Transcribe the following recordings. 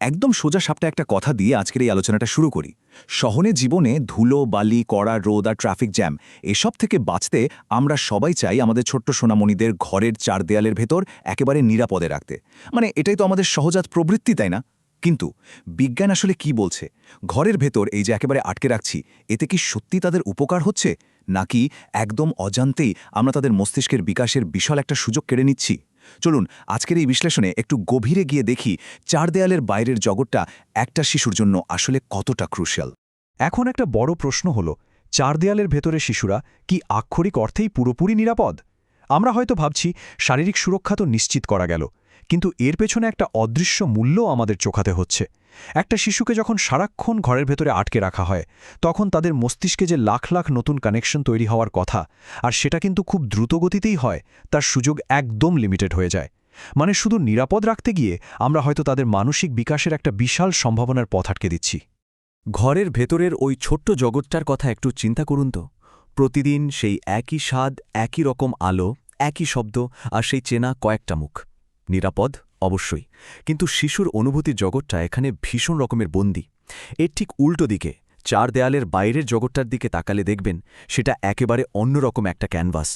একদম সোজা সাপটা একটা কথা দিয়ে আজকের এই আলোচনাটা শুরু করি। শহরে জীবনে ধুলো, বালি, কড়া রোদ আর ট্রাফিক জ্যাম এসব থেকে বাঁচতে আমরা সবাই চাই আমাদের ছোট্ট সোনামণিদের ঘরের চার দেয়ালের ভেতর একেবারে নিরাপদে রাখতে। মানে এটাই তো আমাদের সহজাত প্রবৃত্তি, তাই না? কিন্তু বিজ্ঞান আসলে কি বলছে? ঘরের ভেতর এই যে একেবারে আটকে রাখছি, এতে কি সত্যি তাদের উপকার হচ্ছে, নাকি একদম অজান্তেই আমরা তাদের মস্তিষ্কের বিকাশের বিশাল একটা সুযোগ কেড়ে নিচ্ছি? চলুন আজকের এই বিশ্লেষণে একটু গভীরে গিয়ে দেখি চার দেয়ালের বাইরের জগৎটা একটা শিশুর জন্য আসলে কতটা ক্রুশিয়াল। এখন একটা বড় প্রশ্ন হল, চার দেয়ালের ভেতরে শিশুরা কি আক্ষরিক অর্থেই পুরোপুরি নিরাপদ? আমরা হয়তো ভাবছি শারীরিক সুরক্ষা তো নিশ্চিত করা গেল, কিন্তু এর পেছনে একটা অদৃশ্য মূল্য আমাদের চোখাতে হচ্ছে। একটা শিশুকে যখন সারাক্ষণ ঘরের ভেতরে আটকে রাখা হয়, তখন তাদের মস্তিষ্কে যে লাখ লাখ নতুন কানেকশন তৈরি হওয়ার কথা, আর সেটা কিন্তু খুব দ্রুত গতিতেই হয়, তার সুযোগ একদম লিমিটেড হয়ে যায়। মানে শুধু নিরাপদ রাখতে গিয়ে আমরা হয়তো তাদের মানসিক বিকাশের একটা বিশাল সম্ভাবনার পথ আটকে দিচ্ছি। ঘরের ভেতরের ওই ছোট্ট জগৎটার কথা একটু চিন্তা করুন তো। প্রতিদিন সেই একই স্বাদ, একই রকম আলো, একই শব্দ আর সেই চেনা কয়েকটা মুখ। নিরাপদ অবশ্যই, কিন্তু শিশুর অনুভূতির জগৎটা এখানে ভীষণ রকমের বন্দী। এর ঠিক উল্টো দিকে চার দেয়ালের বাইরের জগৎটার দিকে তাকালে দেখবেন সেটা একেবারে অন্যরকম একটা ক্যানভাস।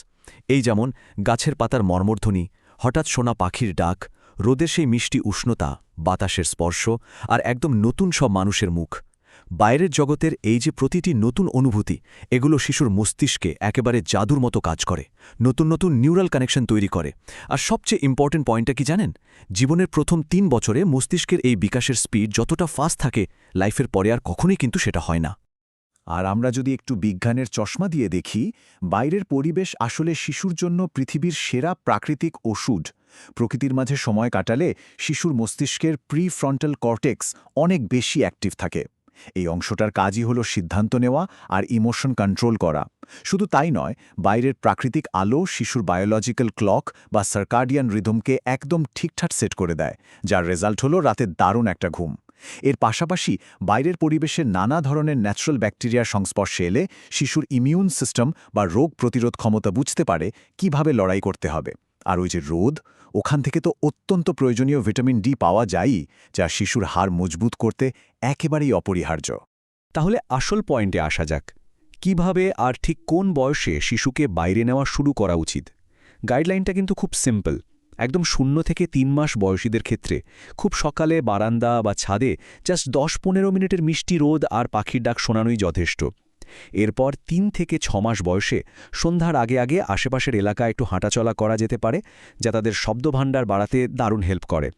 এই যেমন গাছের পাতার মর্মধ্বনি, হঠাৎ শোনা পাখির ডাক, রোদের সেই মিষ্টি উষ্ণতা, বাতাসের স্পর্শ আর একদম নতুন সব মানুষের মুখ। বাইরের জগতের এই যে প্রতিটি নতুন অনুভূতি, এগুলো শিশুর মস্তিষ্কে একেবারে জাদুর মতো কাজ করে, নতুন নতুন নিউরাল কানেকশন তৈরি করে। আর সবচেয়ে ইম্পর্টেন্ট পয়েন্টটা কি জানেন? জীবনের প্রথম ৩ বছরে মস্তিষ্কের এই বিকাশের স্পিড যতটা ফাস্ট থাকে, লাইফের পরে আর কখনোই কিন্তু সেটা হয় না। আর আমরা যদি একটু বিজ্ঞানের চশমা দিয়ে দেখি, বাইরের পরিবেশ আসলে শিশুর জন্য পৃথিবীর সেরা প্রাকৃতিক ওষুধ। প্রকৃতির মাঝে সময় কাটালে শিশুর মস্তিষ্কের প্রিফ্রন্টাল কর্টেক্স অনেক বেশি অ্যাক্টিভ থাকে। এই অংশটার কাজই হলো সিদ্ধান্ত নেওয়া আর ইমোশন কন্ট্রোল করা। শুধু তাই নয়, বাইরের প্রাকৃতিক আলো শিশুর বায়োলজিক্যাল ক্লক বা সার্কাডিয়ান রিদমকে একদম ঠিকঠাক সেট করে দেয়, যার রেজাল্ট হলো রাতে দারুণ একটা ঘুম। এর পাশাপাশি বাইরের পরিবেশের নানা ধরনের ন্যাচারাল ব্যাকটেরিয়ার সংস্পর্শে এলে শিশুর ইমিউন সিস্টেম বা রোগ প্রতিরোধ ক্ষমতা বুঝতে পারে কিভাবে লড়াই করতে হবে। আর ওই যে রোদ, ওখান থেকে তো অত্যন্ত প্রয়োজনীয় ভিটামিন ডি পাওয়া যায়ই, যা শিশুর হাড় মজবুত করতে একেবারেই অপরিহার্য। তাহলে আসল পয়েন্টে আসা যাক, কিভাবে আর ঠিক কোন বয়সে শিশুকে বাইরে নেওয়া শুরু করা উচিত? গাইডলাইনটা কিন্তু খুব সিম্পল। একদম 0 থেকে 3 মাস বয়সীদের ক্ষেত্রে খুব সকালে বারান্দা বা ছাদে জাস্ট 10-15 মিনিটের মিষ্টি রোদ আর পাখির ডাক শোনানোই যথেষ্ট। এরপর 3 থেকে 6 মাস বয়সে সন্ধ্যার আগে আগে আশেপাশের এলাকায় একটু হাঁটাচলা করা যেতে পারে, যা তাদের শব্দভাণ্ডার বাড়াতে দারুণ হেল্প করে।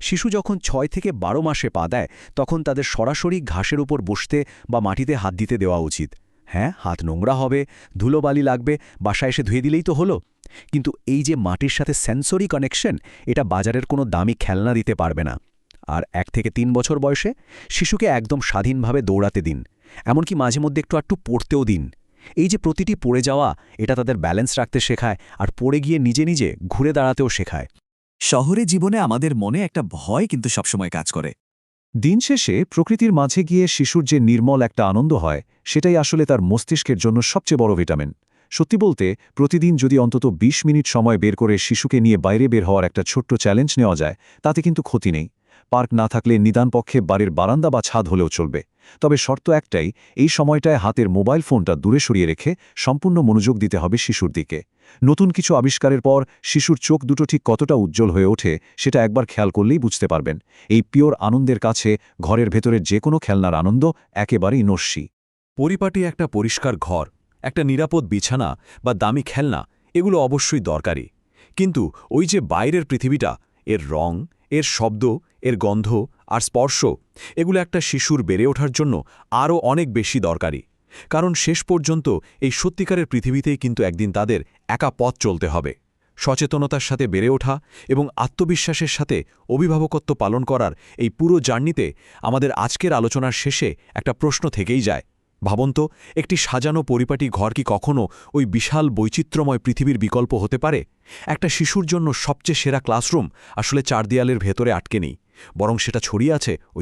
শিশু যখন 6 থেকে 12 মাসে পা দেয়, তখন তাদের সরাসরি ঘাসের উপর বসতে বা মাটিতে হাত দিতে দেওয়া উচিত। হ্যাঁ, হাত নোংরা হবে, ধুলোবালি লাগবে, বাসায় এসে ধুয়ে দিলেই তো হলো। কিন্তু এই যে মাটির সাথে সেন্সরি কানেকশন, এটা বাজারের কোনো দামি খেলনা দিতে পারবে না। আর 1 থেকে 3 বছর বয়সে শিশুকে একদম স্বাধীনভাবে দৌড়াতে দিন, এমনকি মাঝে মধ্যে একটু পড়তেও দিন। এই যে প্রতিটি পড়ে যাওয়া, এটা তাদের ব্যালেন্স রাখতে শেখায় আর পড়ে গিয়ে নিজে নিজে ঘুরে দাঁড়াতেও শেখায়। শহরে জীবনে আমাদের মনে একটা ভয় কিন্তু সবসময় কাজ করে। দিন শেষে প্রকৃতির মাঝে গিয়ে শিশুর যে নির্মল একটা আনন্দ হয়, সেটাই আসলে তার মস্তিষ্কের জন্য সবচেয়ে বড় ভিটামিন। সত্যি বলতে, প্রতিদিন যদি অন্তত 20 মিনিট সময় বের করে শিশুকে নিয়ে বাইরে বের হওয়ার একটা ছোট্ট চ্যালেঞ্জ নেওয়া যায়, তাতে কিন্তু ক্ষতি নেই। পার্ক না থাকলে নিদানপক্ষে বাড়ির বারান্দা বা ছাদ হলেও চলবে। তবে শর্ত একটাই, এই সময়টায় হাতের মোবাইল ফোনটা দূরে সরিয়ে রেখে সম্পূর্ণ মনোযোগ দিতে হবে শিশুর দিকে। নতুন কিছু আবিষ্কারের পর শিশুর চোখ দুটো ঠিক কতটা উজ্জ্বল হয়ে ওঠে, সেটা একবার খেয়াল করলেই বুঝতে পারবেন। এই পিওর আনন্দের কাছে ঘরের ভেতরের যে কোনো খেলনার আনন্দ একেবারেই নস্যি। পরিপাটি একটা পরিষ্কার ঘর, একটা নিরাপদ বিছানা বা দামি খেলনা, এগুলো অবশ্যই দরকারি। কিন্তু ওই যে বাইরের পৃথিবীটা, এর রং, এর শব্দ, এর গন্ধ আর স্পর্শ, এগুলো একটা শিশুর বেড়ে ওঠার জন্য আরও অনেক বেশি দরকারি। কারণ শেষ পর্যন্ত এই সত্যিকারের পৃথিবীতেই কিন্তু একদিন তাদের একা পথ চলতে হবে। সচেতনতার সাথে বেড়ে ওঠা এবং আত্মবিশ্বাসের সাথে অভিভাবকত্ব পালন করার এই পুরো জার্নিতে আমাদের আজকের আলোচনার শেষে একটা প্রশ্ন থেকেই যায়। ভাবুন তো, একটি সাজানো পরিপাটি ঘর কি কখনো ওই বিশাল বৈচিত্র্যময় পৃথিবীর বিকল্প হতে পারে? একটা শিশুর জন্য সবচেয়ে সেরা ক্লাসরুম আসলে চার দেয়ালের ভেতরে আটকে নেই, বরং সেটা ছড়িয়ে আছে